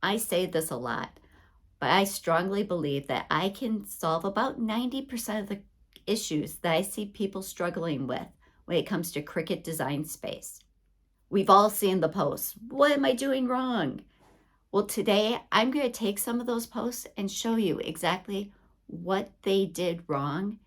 I say this a lot, but I strongly believe that I can solve about 90% of the issues that I see people struggling with when it comes to Cricut design space. We've all seen the posts. What am I doing wrong? Well, today I'm going to take some of those posts and show you exactly what they did wrong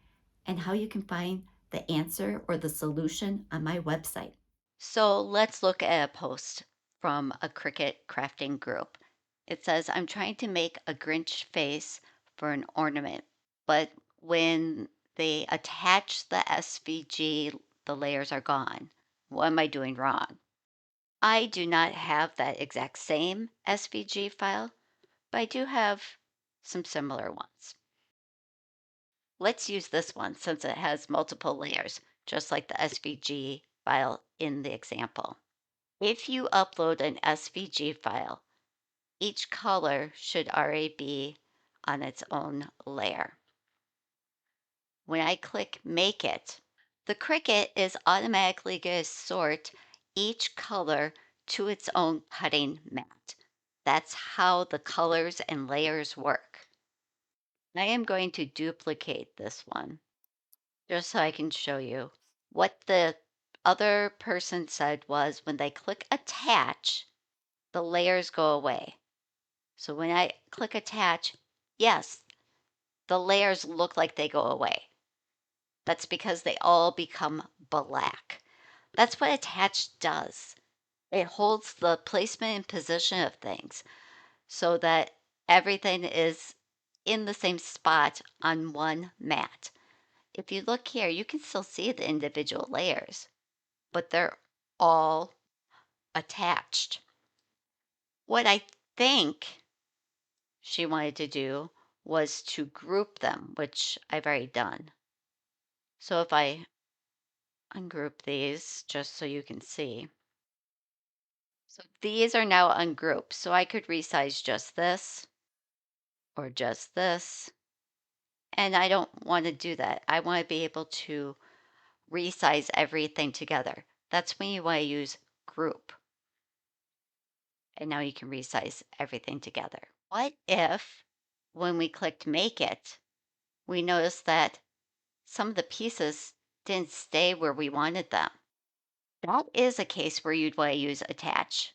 and how you can find the answer or the solution on my website. So let's look at a post from a Cricut crafting group. It says, I'm trying to make a Grinch face for an ornament, but when they attach the SVG, the layers are gone. What am I doing wrong? I do not have that exact same SVG file, but I do have some similar ones. Let's use this one since it has multiple layers, just like the SVG file in the example. If you upload an SVG file, each color should already be on its own layer. When I click Make It, the Cricut is automatically going to sort each color to its own cutting mat. That's how the colors and layers work. I am going to duplicate this one just so I can show you. What the other person said was when they click Attach, the layers go away. So when I click Attach, yes, the layers look like they go away. That's because they all become black. That's what Attach does. It holds the placement and position of things so that everything is in the same spot on one mat. If you look here, you can still see the individual layers, but they're all attached. What I think she wanted to do was to group them, which I've already done. So if I ungroup these just so you can see. So these are now ungrouped. So I could resize just this or just this. And I don't want to do that. I want to be able to resize everything together. That's when you want to use group. And now you can resize everything together. What if when we clicked make it, we noticed that some of the pieces didn't stay where we wanted them? That is a case where you'd want to use attach,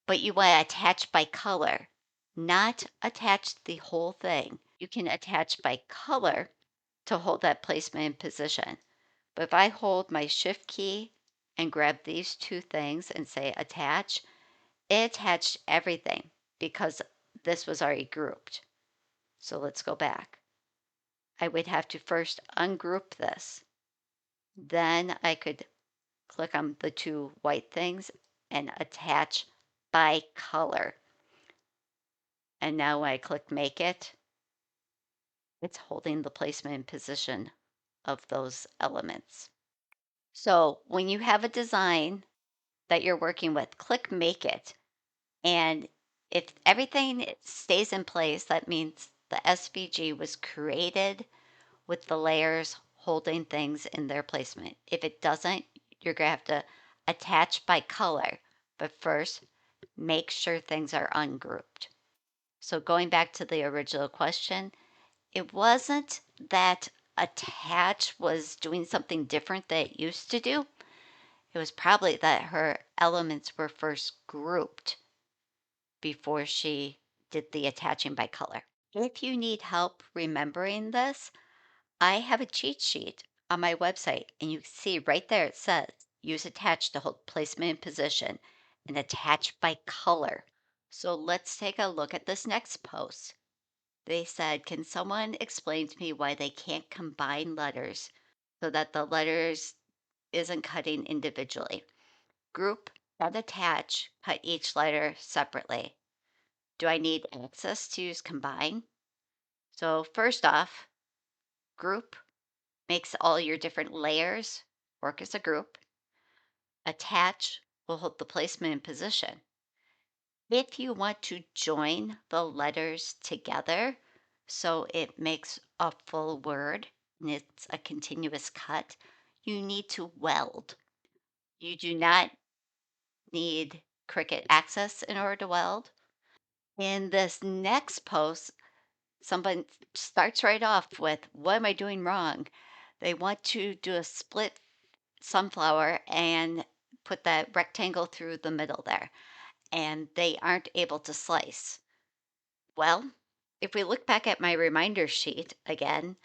but you want to attach by color, not attach the whole thing. You can attach by color to hold that placement and position. But if I hold my shift key and grab these two things and say attach, it attached everything because this was already grouped. So let's go back. I would have to first ungroup this. Then I could click on the two white things and attach by color. And now when I click make it, it's holding the placement and position of those elements. So when you have a design that you're working with, click make it. And if everything stays in place, that means the SVG was created with the layers holding things in their placement. If it doesn't, you're going to have to attach by color. But first, make sure things are ungrouped. So going back to the original question, it wasn't that attach was doing something different that it used to do. It was probably that her elements were first grouped before she did the attaching by color. If you need help remembering this, I have a cheat sheet on my website, and you can see right there it says use attach to hold placement and position and attach by color. So let's take a look at this next post. They said, can someone explain to me why they can't combine letters so that the letters isn't cutting individually? Group and attach, cut each letter separately. Do I need access to use combine? So first off, group makes all your different layers work as a group. Attach will hold the placement and position. If you want to join the letters together so it makes a full word and it's a continuous cut, you need to weld. You do not need Cricut access in order to weld. In this next post, someone starts right off with, "What am I doing wrong?" They want to do a split sunflower and put that rectangle through the middle there, and they aren't able to slice. Well, if we look back at my reminder sheet again,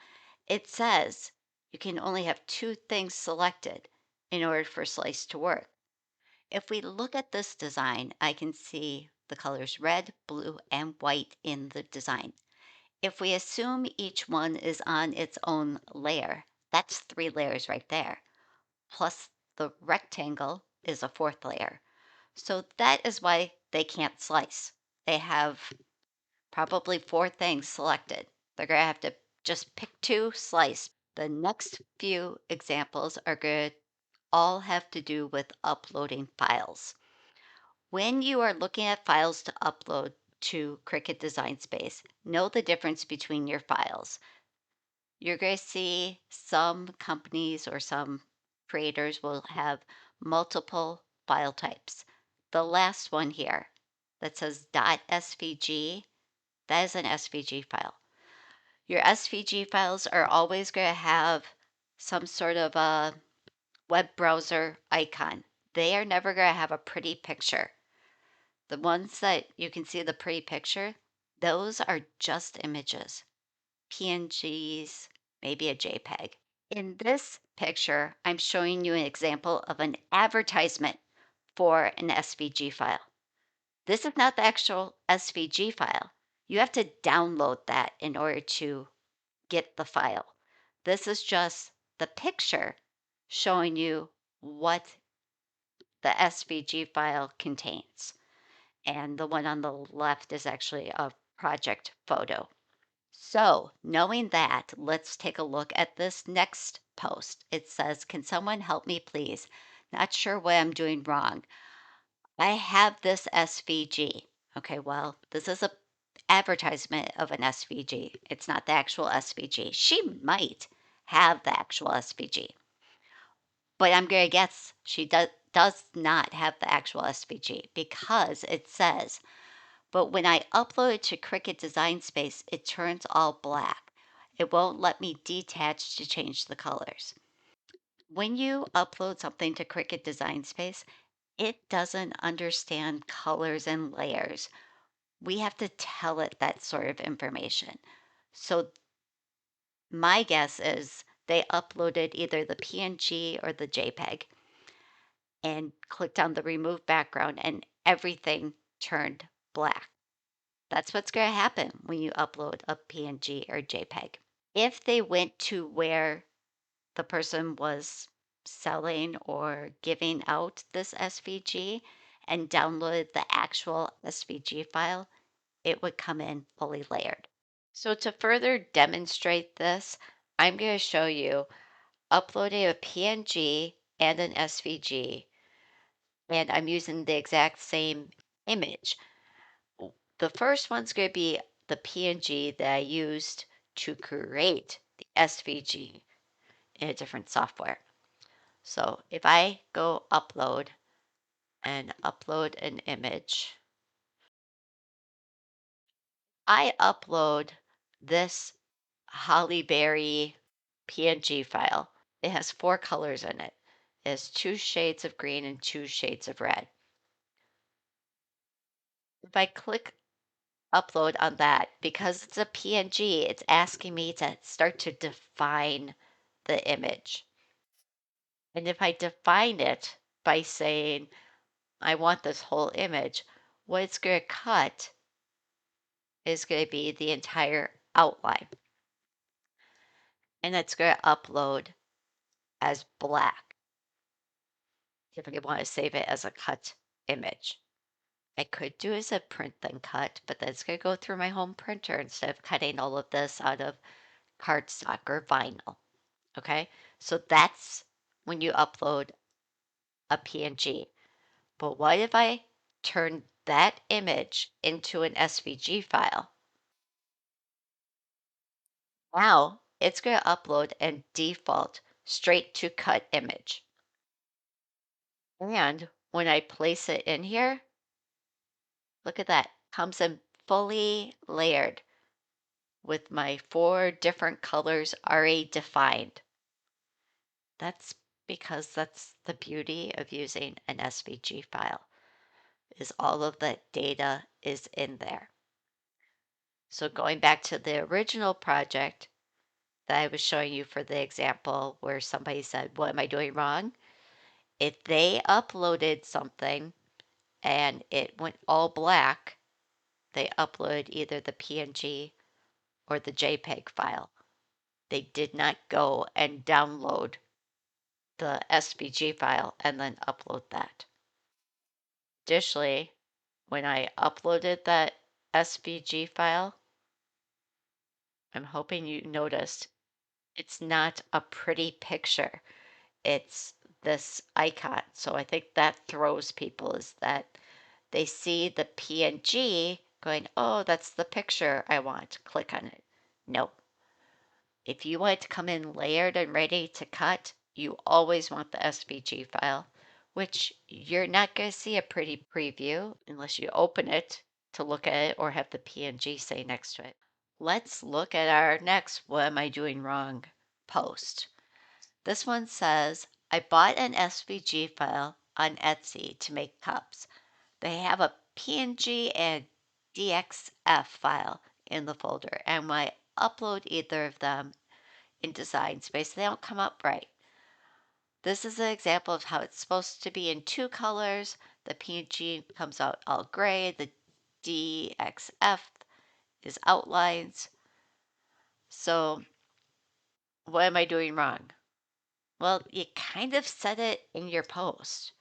it says you can only have two things selected in order for slice to work. If we look at this design, I can see the colors red, blue, and white in the design. If we assume each one is on its own layer, that's three layers right there. Plus the rectangle is a fourth layer. So that is why they can't slice. They have probably four things selected. They're going to have to just pick two, slice. The next few examples are going to all have to do with uploading files. When you are looking at files to upload to Cricut Design Space, know the difference between your files. You're going to see some companies or some creators will have multiple file types. The last one here that says .svg, that is an SVG file. Your SVG files are always going to have some sort of a web browser icon. They are never going to have a pretty picture. The ones that you can see the pretty picture, those are just images, PNGs, maybe a JPEG. In this picture, I'm showing you an example of an advertisement for an SVG file. This is not the actual SVG file. You have to download that in order to get the file. This is just the picture showing you what the SVG file contains. And the one on the left is actually a project photo. So, knowing that, let's take a look at this next post. It says, "Can someone help me, please? Not sure what I'm doing wrong. I have this SVG." Okay, well, this is a advertisement of an SVG. It's not the actual SVG. She might have the actual SVG, but I'm going to guess she does not have the actual SVG because it says, "But when I upload it to Cricut Design Space, it turns all black. It won't let me detach to change the colors." When you upload something to Cricut Design Space, it doesn't understand colors and layers. We have to tell it that sort of information. So my guess is they uploaded either the PNG or the JPEG and clicked on the remove background and everything turned black. That's what's going to happen when you upload a PNG or JPEG. If they went to where the person was selling or giving out this SVG and downloaded the actual SVG file, it would come in fully layered. So to further demonstrate this, I'm going to show you uploading a PNG and an SVG, and I'm using the exact same image. The first one's going to be the PNG that I used to create the SVG in a different software. So if I go upload and upload an image, I upload this Holly Berry PNG file. It has four colors in it. It has two shades of green and two shades of red. If I click upload on that, because it's a PNG, it's asking me to start to define the image. And if I define it by saying, I want this whole image, what it's going to cut is going to be the entire outline. And it's going to upload as black if I want to save it as a cut image. I could do as a print then cut, but then it's going to go through my home printer instead of cutting all of this out of cardstock or vinyl. Okay, so that's when you upload a PNG. But what if I turn that image into an SVG file? Now it's going to upload and default straight to cut image. And when I place it in here, look at that, comes in fully layered with my 4 different colors already defined. That's because that's the beauty of using an SVG file, is all of that data is in there. So going back to the original project that I was showing you for the example where somebody said, "What am I doing wrong?" If they uploaded something and it went all black, they uploaded either the PNG or the JPEG file. They did not go and download the SVG file and then upload that. Additionally, when I uploaded that SVG file, I'm hoping you noticed it's not a pretty picture. It's this icon. So I think that throws people is that they see the PNG going, oh, that's the picture I want. Click on it. No. If you want it to come in layered and ready to cut, you always want the SVG file, which you're not going to see a pretty preview unless you open it to look at it or have the PNG say next to it. Let's look at our next What Am I Doing Wrong post. This one says, I bought an SVG file on Etsy to make cups. They have a PNG and DXF file in the folder, and when I upload either of them in Design Space, they don't come up right. This is an example of how it's supposed to be in 2 colors. The PNG comes out all gray, the DXF is outlines. So what am I doing wrong? Well, you kind of said it in your post.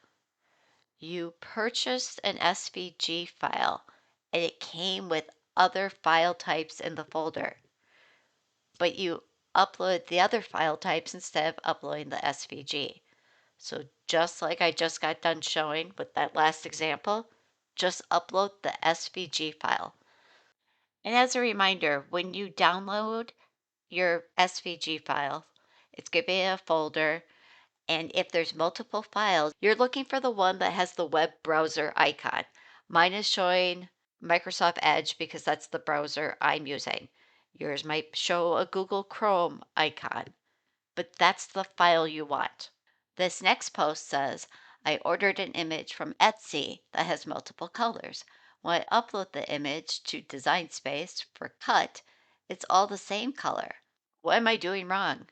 You purchased an SVG file and it came with other file types in the folder, but you upload the other file types instead of uploading the SVG. So just like I just got done showing with that last example, just upload the SVG file. And as a reminder, when you download your SVG file, it's going to be in a folder. And if there's multiple files, you're looking for the one that has the web browser icon. Mine is showing Microsoft Edge because that's the browser I'm using. Yours might show a Google Chrome icon, but that's the file you want. This next post says, I ordered an image from Etsy that has multiple colors. When I upload the image to Design Space for cut, it's all the same color. What am I doing wrong?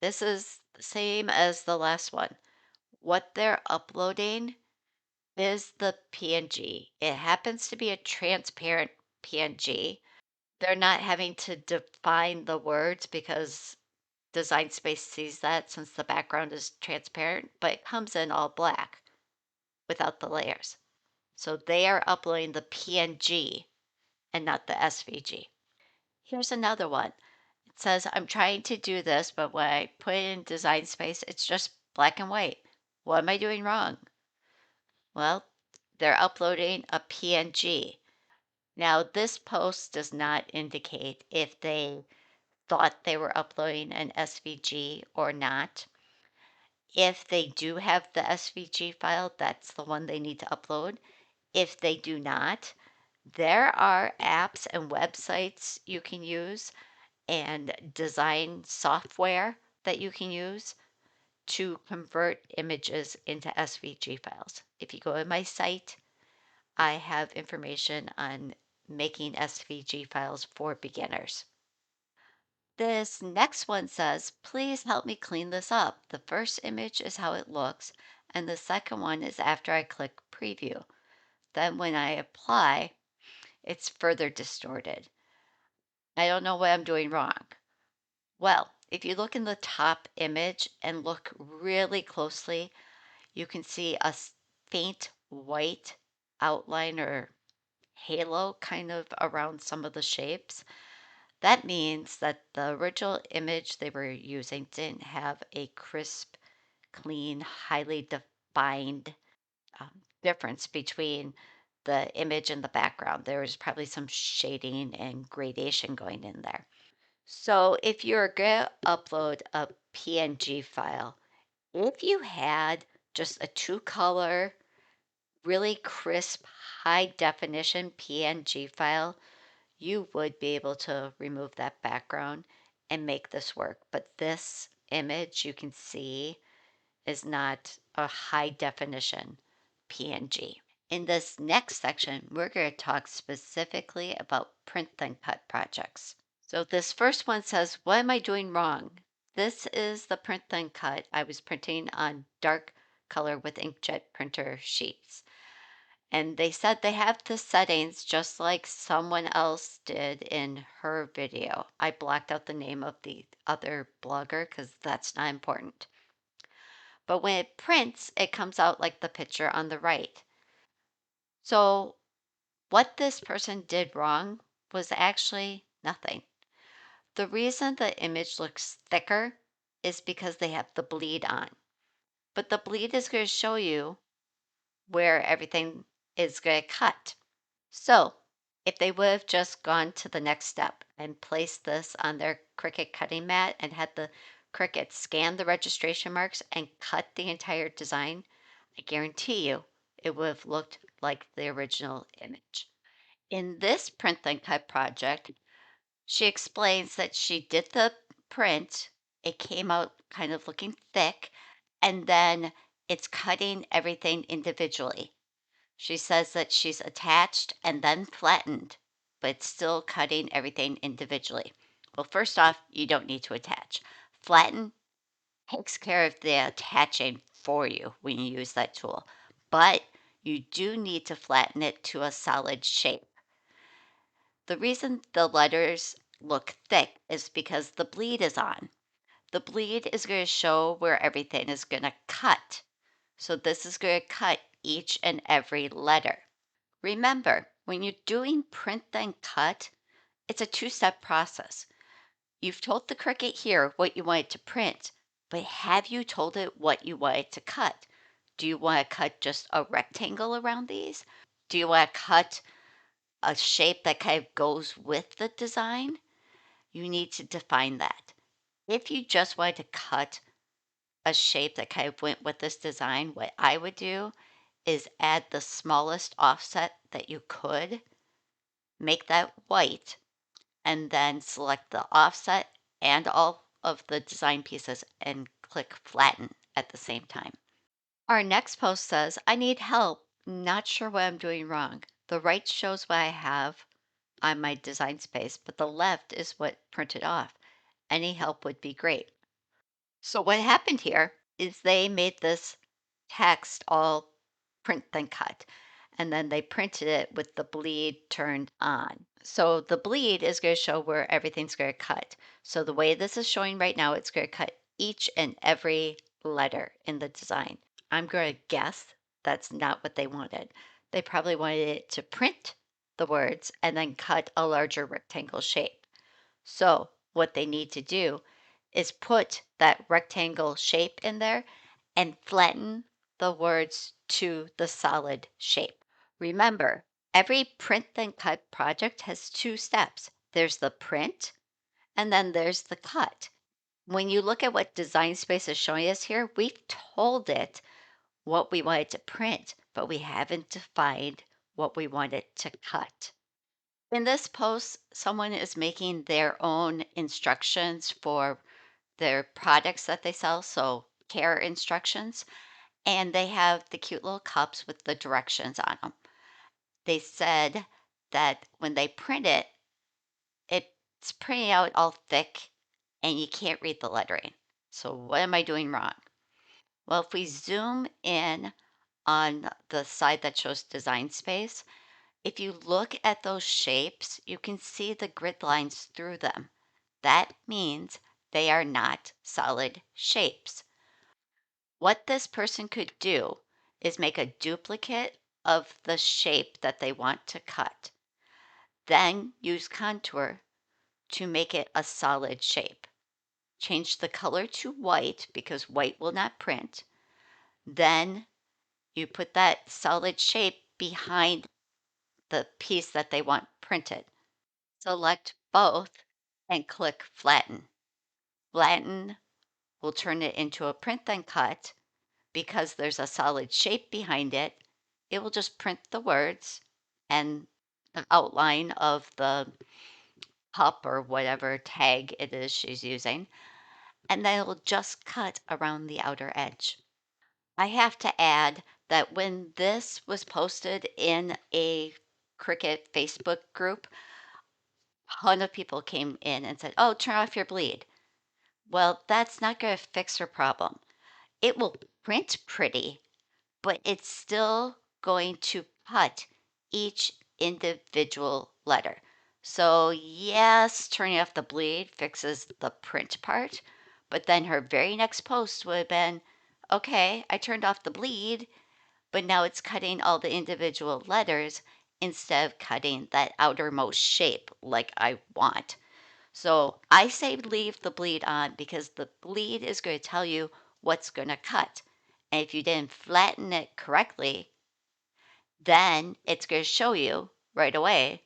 This is the same as the last one. What they're uploading is the PNG. It happens to be a transparent PNG. They're not having to define the words because Design Space sees that since the background is transparent, but it comes in all black without the layers. So they are uploading the PNG and not the SVG. Here's another one. It says, I'm trying to do this, but when I put it in Design Space, it's just black and white. What am I doing wrong? Well, they're uploading a PNG. Now, this post does not indicate if they thought they were uploading an SVG or not. If they do have the SVG file, that's the one they need to upload. If they do not, there are apps and websites you can use and design software that you can use to convert images into SVG files. If you go to my site, I have information on making SVG files for beginners. This next one says, please help me clean this up. The first image is how it looks, and the second one is after I click preview. Then when I apply, it's further distorted. I don't know what I'm doing wrong. Well, if you look in the top image and look really closely, you can see a faint white outline or halo kind of around some of the shapes. That means that the original image they were using didn't have a crisp, clean, highly defined difference between the image and the background. There was probably some shading and gradation going in there. So if you're going to upload a PNG file, if you had just a 2 color really crisp, high definition PNG file, you would be able to remove that background and make this work. But this image you can see is not a high definition PNG. In this next section, we're going to talk specifically about print then cut projects. So this first one says, what am I doing wrong? This is the print then cut. I was printing on dark color with inkjet printer sheets. And they said they have the settings just like someone else did in her video. I blacked out the name of the other blogger because that's not important. But when it prints, it comes out like the picture on the right. So what this person did wrong was actually nothing. The reason the image looks thicker is because they have the bleed on. But the bleed is going to show you where everything is going to cut. So if they would have just gone to the next step and placed this on their Cricut cutting mat and had the Cricut scan the registration marks and cut the entire design, I guarantee you it would have looked like the original image. In this print then cut project, she explains that she did the print, it came out kind of looking thick, and then it's cutting everything individually. She says that she's attached and then flattened, but still cutting everything individually. Well, first off, you don't need to attach. Flatten takes care of the attaching for you when you use that tool, but you do need to flatten it to a solid shape. The reason the letters look thick is because the bleed is on. The bleed is going to show where everything is going to cut. So this is going to cut each and every letter. Remember, when you're doing print then cut, it's a two-step process. You've told the Cricut here what you want it to print, but have you told it what you want it to cut? Do you want to cut just a rectangle around these? Do you want to cut a shape that kind of goes with the design? You need to define that. If you just wanted to cut a shape that kind of went with this design, what I would do is add the smallest offset that you could, make that white, and then select the offset and all of the design pieces and click flatten at the same time. Our next post says, I need help. Not sure what I'm doing wrong. The right shows what I have on my design space, but the left is what printed off. Any help would be great. So what happened here is they made this text all print then cut, and then they printed it with the bleed turned on. So the bleed is going to show where everything's going to cut. So the way this is showing right now, it's going to cut each and every letter in the design. I'm going to guess that's not what they wanted. They probably wanted it to print the words and then cut a larger rectangle shape. So what they need to do is put that rectangle shape in there and flatten the words to the solid shape. Remember, every print then cut project has two steps. There's the print and then there's the cut. When you look at what Design Space is showing us here, we've told it what we want it to print, but we haven't defined what we want it to cut. In this post, someone is making their own instructions for their products that they sell, so care instructions, and they have the cute little cups with the directions on them. They said that when they print it, it's printing out all thick and you can't read the lettering. So what am I doing wrong? Well, if we zoom in on the side that shows design space, if you look at those shapes, you can see the grid lines through them. That means they are not solid shapes. What this person could do is make a duplicate of the shape that they want to cut, then use contour to make it a solid shape. Change the color to white because white will not print. Then you put that solid shape behind the piece that they want printed. Select both and click flatten. Flatten will turn it into a print then cut because there's a solid shape behind it it will just print the words and the outline of the pup or whatever tag it is she's using, and then it'll just cut around the outer edge. I have to add that when this was posted in a Cricut Facebook group, a ton of people came in and said, "Oh, turn off your bleed." Well, that's not going to fix her problem. It will print pretty, but it's still going to cut each individual letter. So, yes, turning off the bleed fixes the print part, but then her very next post would have been, okay, I turned off the bleed, but now it's cutting all the individual letters instead of cutting that outermost shape like I want. So I say leave the bleed on because the bleed is going to tell you what's going to cut. And if you didn't flatten it correctly, then it's going to show you right away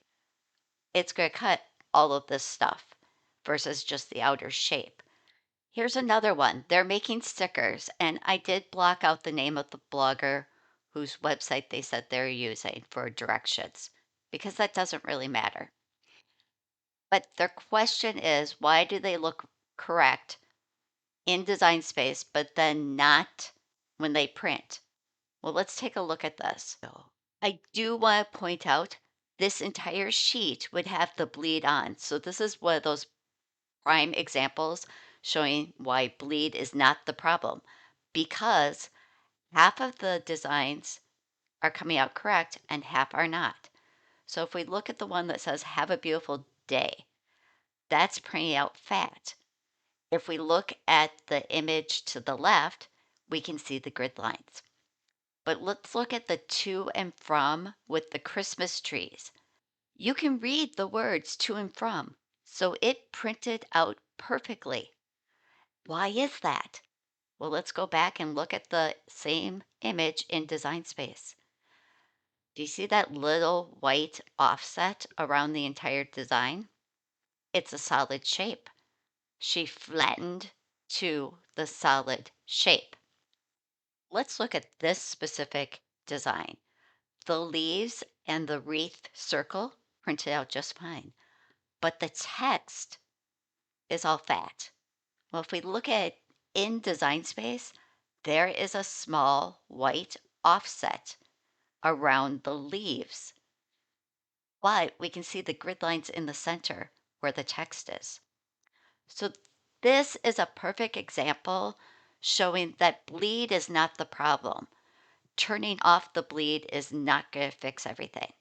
it's going to cut all of this stuff versus just the outer shape. Here's another one. They're making stickers, and I did block out the name of the blogger whose website they said they're using for directions because that doesn't really matter. But their question is, why do they look correct in Design Space, but then not when they print? Well, let's take a look at this. So I do want to point out this entire sheet would have the bleed on. So this is one of those prime examples showing why bleed is not the problem because half of the designs are coming out correct and half are not. So if we look at the one that says have a beautiful day, that's printing out fat. If we look at the image to the left, we can see the grid lines. But let's look at the to and from with the Christmas trees. You can read the words to and from, so it printed out perfectly. Why is that? Well, let's go back and look at the same image in Design Space. Do you see that little white offset around the entire design? It's a solid shape. She flattened to the solid shape. Let's look at this specific design. The leaves and the wreath circle printed out just fine, but the text is all fat. Well, if we look at it in Design Space, there is a small white offset around the leaves, but we can see the grid lines in the center where the text is. So this is a perfect example showing that bleed is not the problem. Turning off the bleed is not going to fix everything.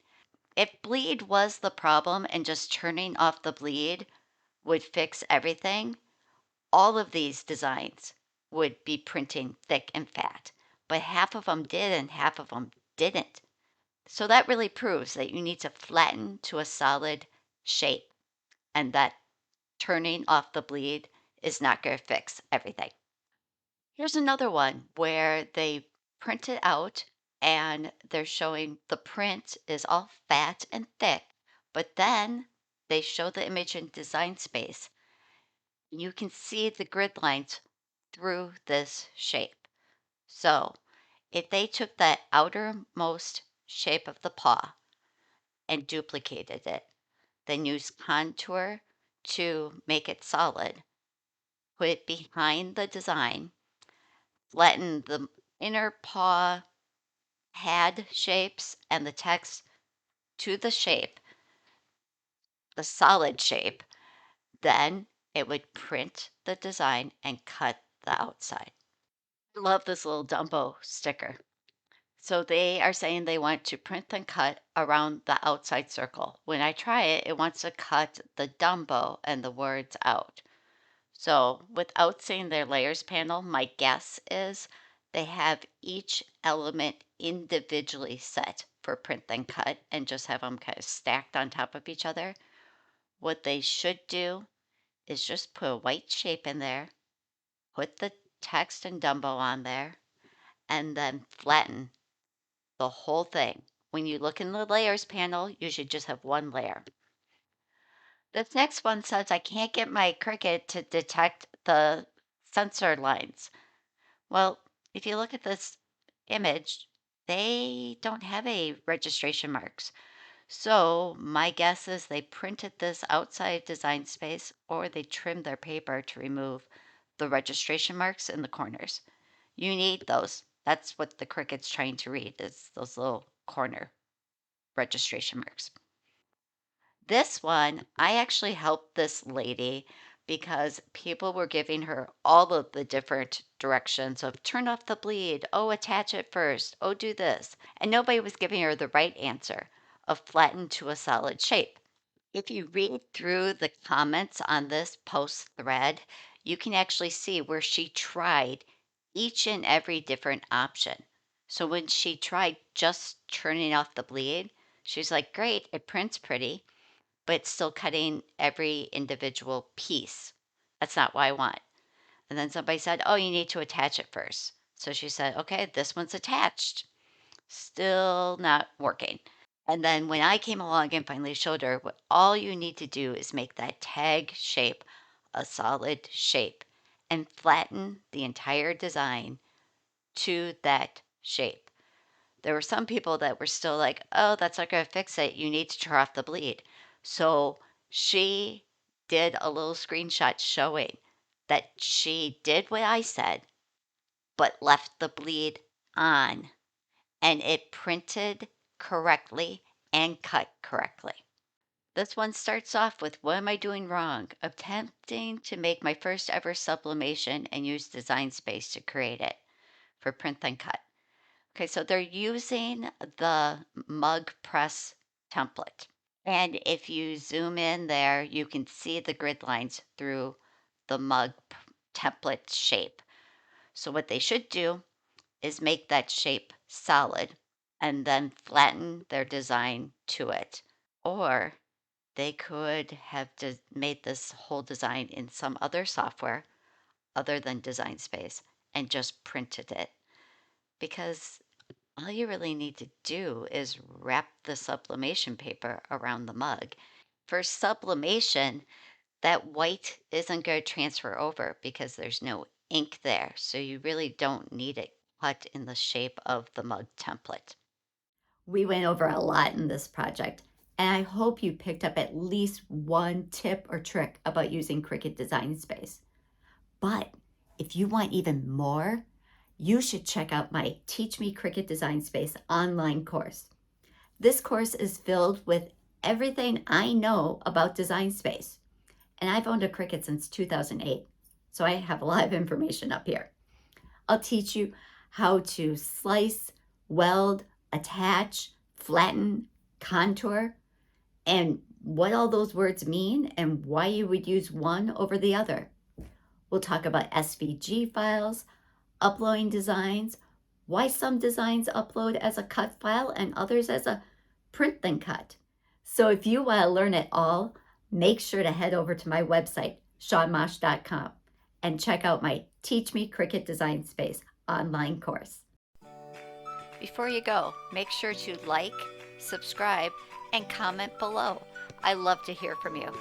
If bleed was the problem and just turning off the bleed would fix everything, all of these designs would be printing thick and fat. But half of them did and half of them didn't. So that really proves that you need to flatten to a solid shape and that turning off the bleed is not going to fix everything. Here's another one where they print it out and they're showing the print is all fat and thick, but then they show the image in Design Space. You can see the grid lines through this shape. So if they took that outermost shape of the paw and duplicated it, then used contour to make it solid, put it behind the design, flatten the inner paw pad shapes and the text to the shape, the solid shape, then it would print the design and cut the outside. I love this little Dumbo sticker. So they are saying they want to print and cut around the outside circle. When I try it, it wants to cut the Dumbo and the words out. So without seeing their layers panel, my guess is they have each element individually set for print and cut and just have them kind of stacked on top of each other. What they should do is just put a white shape in there, put the text and Dumbo on there, and then flatten the whole thing. When you look in the layers panel, you should just have one layer. This next one says I can't get my Cricut to detect the sensor lines. Well, if you look at this image, they don't have a registration marks. So my guess is they printed this outside design space or they trimmed their paper to remove the registration marks in the corners. You need those. That's what the Cricut's trying to read is those little corner registration marks. This one, I actually helped this lady because people were giving her all of the different directions of turn off the bleed, oh, attach it first, oh, do this. And nobody was giving her the right answer of flatten to a solid shape. If you read through the comments on this post thread, you can actually see where she tried each and every different option. So when she tried just turning off the bleed, she's like, great, it prints pretty, but it's still cutting every individual piece. That's not what I want. And then somebody said, oh, you need to attach it first. So she said, okay, this one's attached. Still not working. And then when I came along and finally showed her what all you need to do is make that tag shape a solid shape and flatten the entire design to that shape. There were some people that were still like, oh, that's not going to fix it. You need to turn off the bleed. So she did a little screenshot showing that she did what I said, but left the bleed on and it printed correctly and cut correctly. This one starts off with what am I doing wrong? Attempting to make my first ever sublimation and use design space to create it for print then cut. Okay, so they're using the mug press template. And if you zoom in there, you can see the grid lines through the template shape. So what they should do is make that shape solid and then flatten their design to it. Or they could have made this whole design in some other software other than Design Space and just printed it. Because all you really need to do is wrap the sublimation paper around the mug. For sublimation, that white isn't going to transfer over because there's no ink there. So you really don't need it cut in the shape of the mug template. We went over a lot in this project, and I hope you picked up at least one tip or trick about using Cricut Design Space. But if you want even more, you should check out my Teach Me Cricut Design Space online course. This course is filled with everything I know about Design Space. And I've owned a Cricut since 2008, so I have a lot of information up here. I'll teach you how to slice, weld, attach, flatten, contour, and what all those words mean and why you would use one over the other. We'll talk about SVG files, uploading designs, why some designs upload as a cut file and others as a print then cut. So if you want to learn it all, make sure to head over to my website, seanmosh.com, and check out my Teach Me Cricut Design Space online course. Before you go, make sure to like, subscribe, and comment below. I love to hear from you.